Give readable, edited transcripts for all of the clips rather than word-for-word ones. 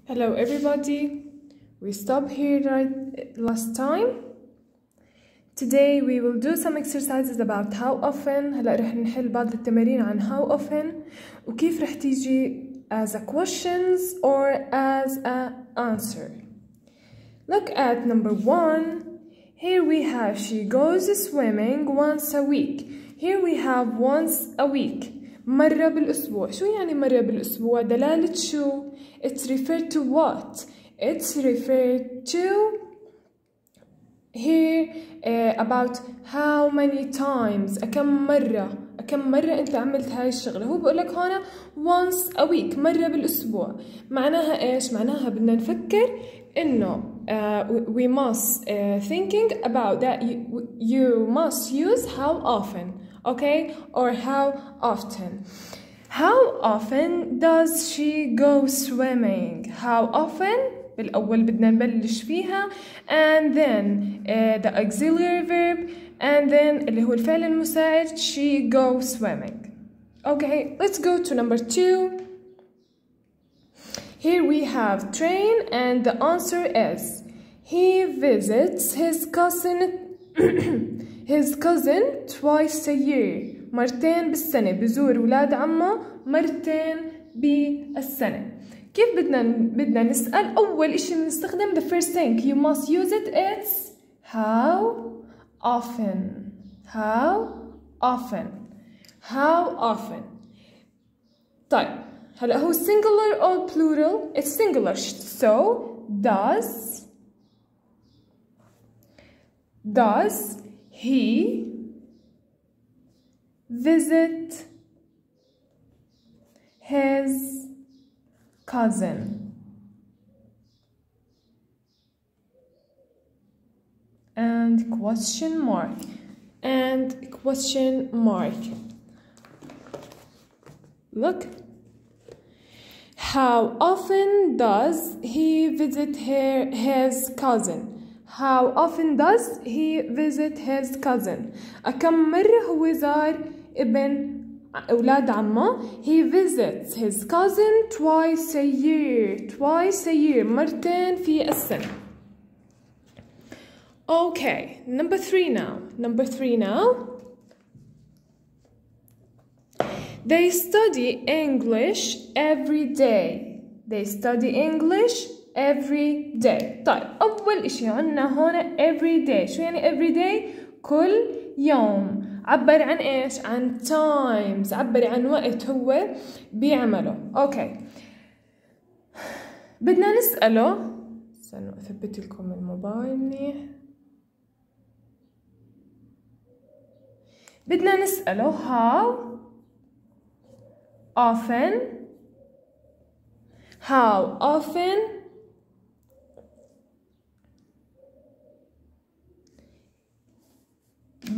Hello everybody, we stopped here last time. Today we will do some exercises about how often. هلا رح نحل بعض التمارين عن how often وكيف رح تيجي as a questions or as a answer. Look at number 1. Here we have she goes swimming once a week. Here we have once a week. مرة بالأسبوع. شو يعني مرة بالأسبوع؟ دلالة شو؟ It's referred to what? It's referred to here about how many times. كم مرة أنت عملت هاي الشغلة. هو بقولك هنا once a week مرة بالأسبوع. معناها إيش؟ معناها بدنا نفكر إنه we must thinking about that you must use how often. Okay, or how often? How often does she go swimming? How often? بالأول بدنا نبلش فيها and then the auxiliary verb and then اللي هو الفعل المساعد she go swimming. Okay, let's go to number 2. Here we have train and the answer is he visits his cousin twice a year. مرتين بالسنة بزور ولاد عمه مرتين بالسنة. كيف بدنا نسأل؟ أول إشي بنستخدم the first thing you must use it. It's how often. How often. How often. طيب هلا هو singular or plural? It's singular. So does he visit his cousin? And question mark. Look. How often does he visit his cousin? How often does he visit his cousin? كم مرة هو زار ابن أولاد عمه. He visits his cousin twice a year. مرتين في السنة. Okay, number 3 now. They study English every day. طيب أول إشي عنا هون every day. شو يعني every day؟ كل يوم. عبر عن إيش؟ عن times. عبر عن وقت هو بيعمله. أوكي. بدنا نسأله. استنوا أثبت لكم الموبايل منيح. بدنا نسأله how often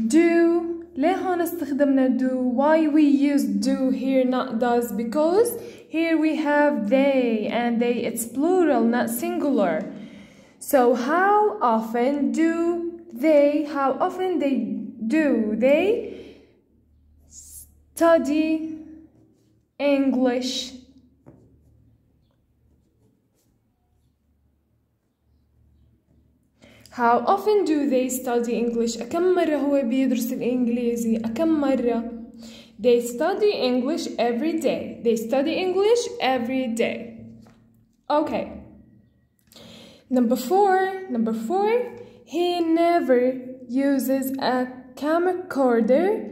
do. ليه هون استخدمنا do? Why we use do here not does? Because here we have they and they it's plural not singular. So how often do they study English? How often do they study English? كم مرة هو بيدرس الإنجليزي؟ كم مرة؟ They study English every day. Okay. Number 4. He never uses a camcorder.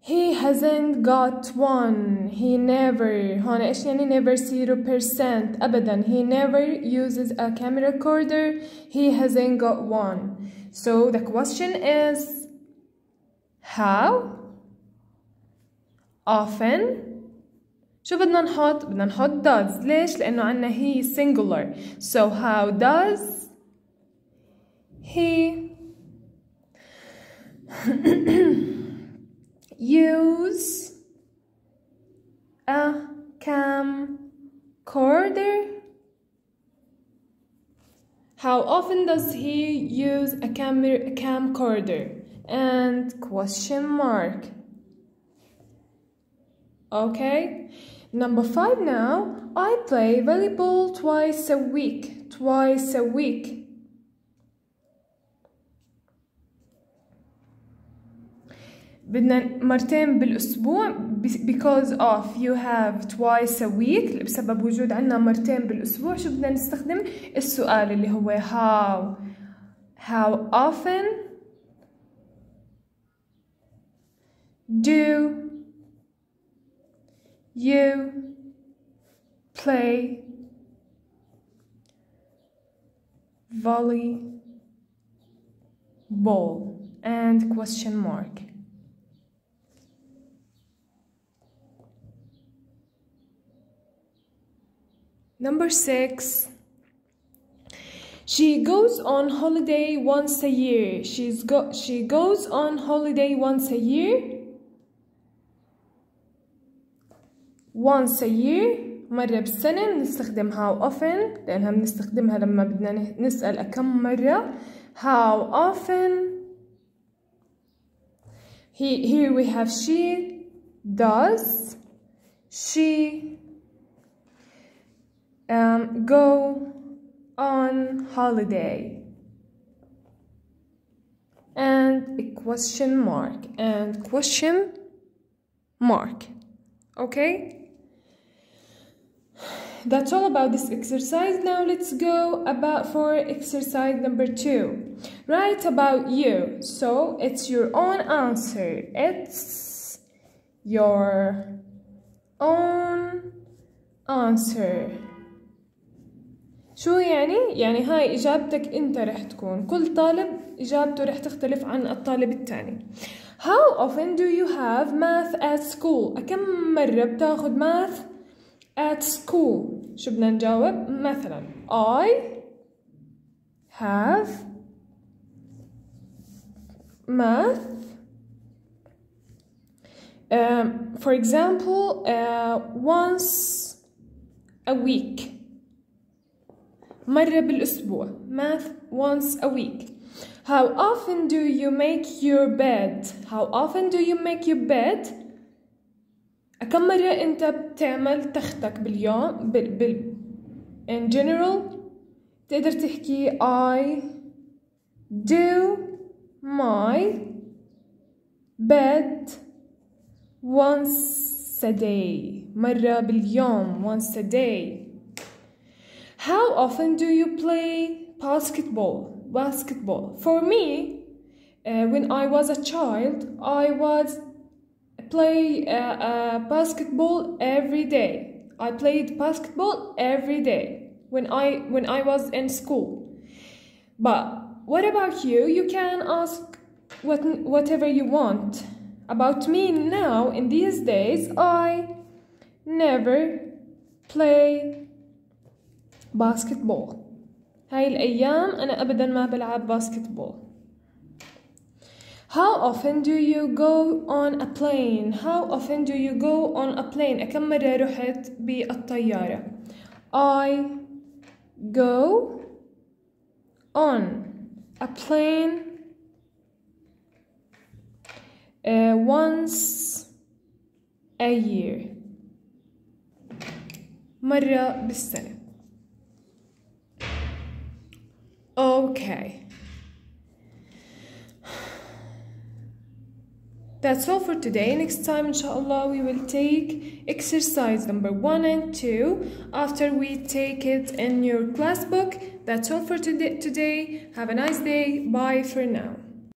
He hasn't got one. He never. هون إيش يعني never 0% أبدا. He never uses a camera recorder. He hasn't got one. So the question is how often. شو بدنا نحط؟ بدنا نحط does. ليش؟ لأنه عنا he singular. So how does he use a camcorder? How often does he use a camcorder? And question mark. Okay. Number 5 now. I play volleyball twice a week. Twice a week. بدنا مرتين بالأسبوع because of you have twice a week بسبب وجود عنا مرتين بالأسبوع. شو بدنا نستخدم؟ السؤال اللي هو how often do you play volleyball and question mark. Number 6. She goes on holiday once a year. She goes on holiday once a year. Once a year مرة بالسنة. نستخدم how often لأنها بنستخدمها لما بدنا نسأل كم مرة. How often. Here we have she does. She go on holiday. And a question mark. And question mark. Okay? That's all about this exercise. Now let's go for exercise number 2. Write about you. So it's your own answer. It's your own answer. شو يعني؟ يعني هاي إجابتك أنت رح تكون. كل طالب إجابته رح تختلف عن الطالب الثاني. How often do you have math at school? كم مرة بتاخد math at school؟ شو بدنا نجاوب؟ مثلا I have math for example once a week. مرة بالأسبوع. Math once a week. How often do you make your bed? How often do you make your bed? كم مرة أنت بتعمل تختك باليوم in general تقدر تحكي I do my bed once a day. مرة باليوم once a day. How often do you play basketball? For me, when I was a child, I was play basketball every day. I played basketball every day when I was in school. But what about you? You can ask whatever you want. About me now, in these days, I never play basketball. هاي الأيام أنا أبداً ما بلعب basketball. How often do you go on a plane? How often do you go on a plane? كم مرة رحت بالطيارة؟ I go on a plane once a year. مرة بالسنة. Okay. That's all for today. Next time, inshallah, we will take exercise number 1 and 2 after we take it in your class book. That's all for today. Have a nice day. Bye for now.